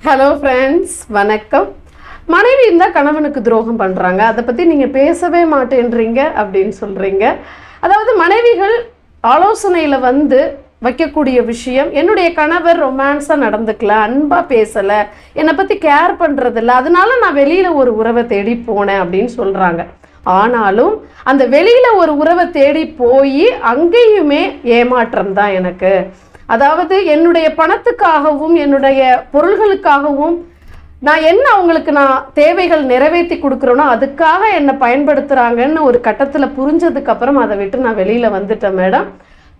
Hello friends, வணக்கம். மனைவி இருந்தால் கணவனுக்கு துரோகம் பண்ணுறாங்க, அதை பற்றி நீங்கள் பேசவே மாட்டேன்றீங்க அப்படின்னு சொல்கிறீங்க. அதாவது மனைவிகள் ஆலோசனையில் வைக்கக்கூடிய விஷயம், என்னுடைய கணவர் ரொமான்ஸாக நடந்துக்கல, அன்பாக பேசலை, என்னை பற்றி கேர் பண்ணுறதில்ல, அதனால நான் வெளியில் ஒரு உறவை தேடி போனேன் அப்படின்னு சொல்கிறாங்க. ஆனாலும் அந்த வெளியில் ஒரு உறவை தேடி போய் அங்கேயுமே ஏமாற்றம் தான் எனக்கு. அதாவது என்னுடைய பணத்துக்காகவும் என்னுடைய பொருள்களுக்காகவும் நான் என்ன அவங்களுக்கு தேவைகள் நிறைவேற்றி கொடுக்குறேனோ அதுக்காக என்னை பயன்படுத்துகிறாங்கன்னு ஒரு கட்டத்தில் புரிஞ்சதுக்கப்புறம் அதை விட்டு நான் வெளியில் வந்துட்டேன் மேடம்.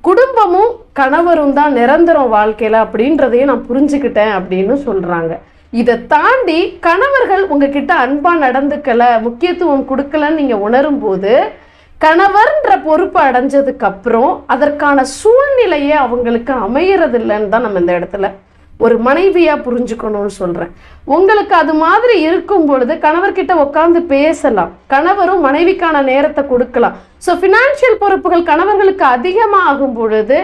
குடும்பமும் கணவரும் தான் நிரந்தரம் வாழ்க்கையில் அப்படின்றதையும் நான் புரிஞ்சுக்கிட்டேன் அப்படின்னு சொல்கிறாங்க. இதை தாண்டி கணவர்கள் உங்ககிட்ட அன்பாக நடந்துக்கலை, முக்கியத்துவம் கொடுக்கலன்னு நீங்கள் உணரும் போது கணவர்ன்ற பொறுப்பு அடைஞ்சதுக்கு அப்புறம் அதற்கான சூழ்நிலையே அவங்களுக்கு அமையறதில்லைன்னு தான் நம்ம இந்த இடத்துல ஒரு மனைவியா புரிஞ்சுக்கணும்னு சொல்றேன். உங்களுக்கு அது மாதிரி இருக்கும் பொழுது கணவர்கிட்ட உட்காந்து பேசலாம், கணவரும் மனைவிக்கான நேரத்தை கொடுக்கலாம். ஸோ ஃபினான்ஷியல் பொறுப்புகள் கணவர்களுக்கு அதிகமாக ஆகும் பொழுது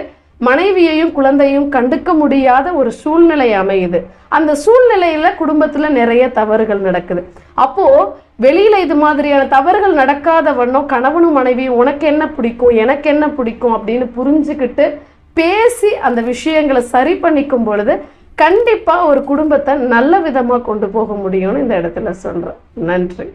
மனைவியையும் குழந்தையும் கண்டுக்க முடியாத ஒரு சூழ்நிலை அமையுது. அந்த சூழ்நிலையில குடும்பத்துல நிறைய தவறுகள் நடக்குது. அப்போ வெளியில இது மாதிரியான தவறுகள் நடக்காத வண்ணம் கணவனும் மனைவியும் உனக்கு என்ன பிடிக்கும், எனக்கு என்ன பிடிக்கும் அப்படின்னு புரிஞ்சுக்கிட்டு பேசி அந்த விஷயங்களை சரி பண்ணிக்கும் பொழுது கண்டிப்பா ஒரு குடும்பத்தை நல்ல விதமா கொண்டு போக முடியும்னு இந்த இடத்துல சொல்றேன். நன்றி.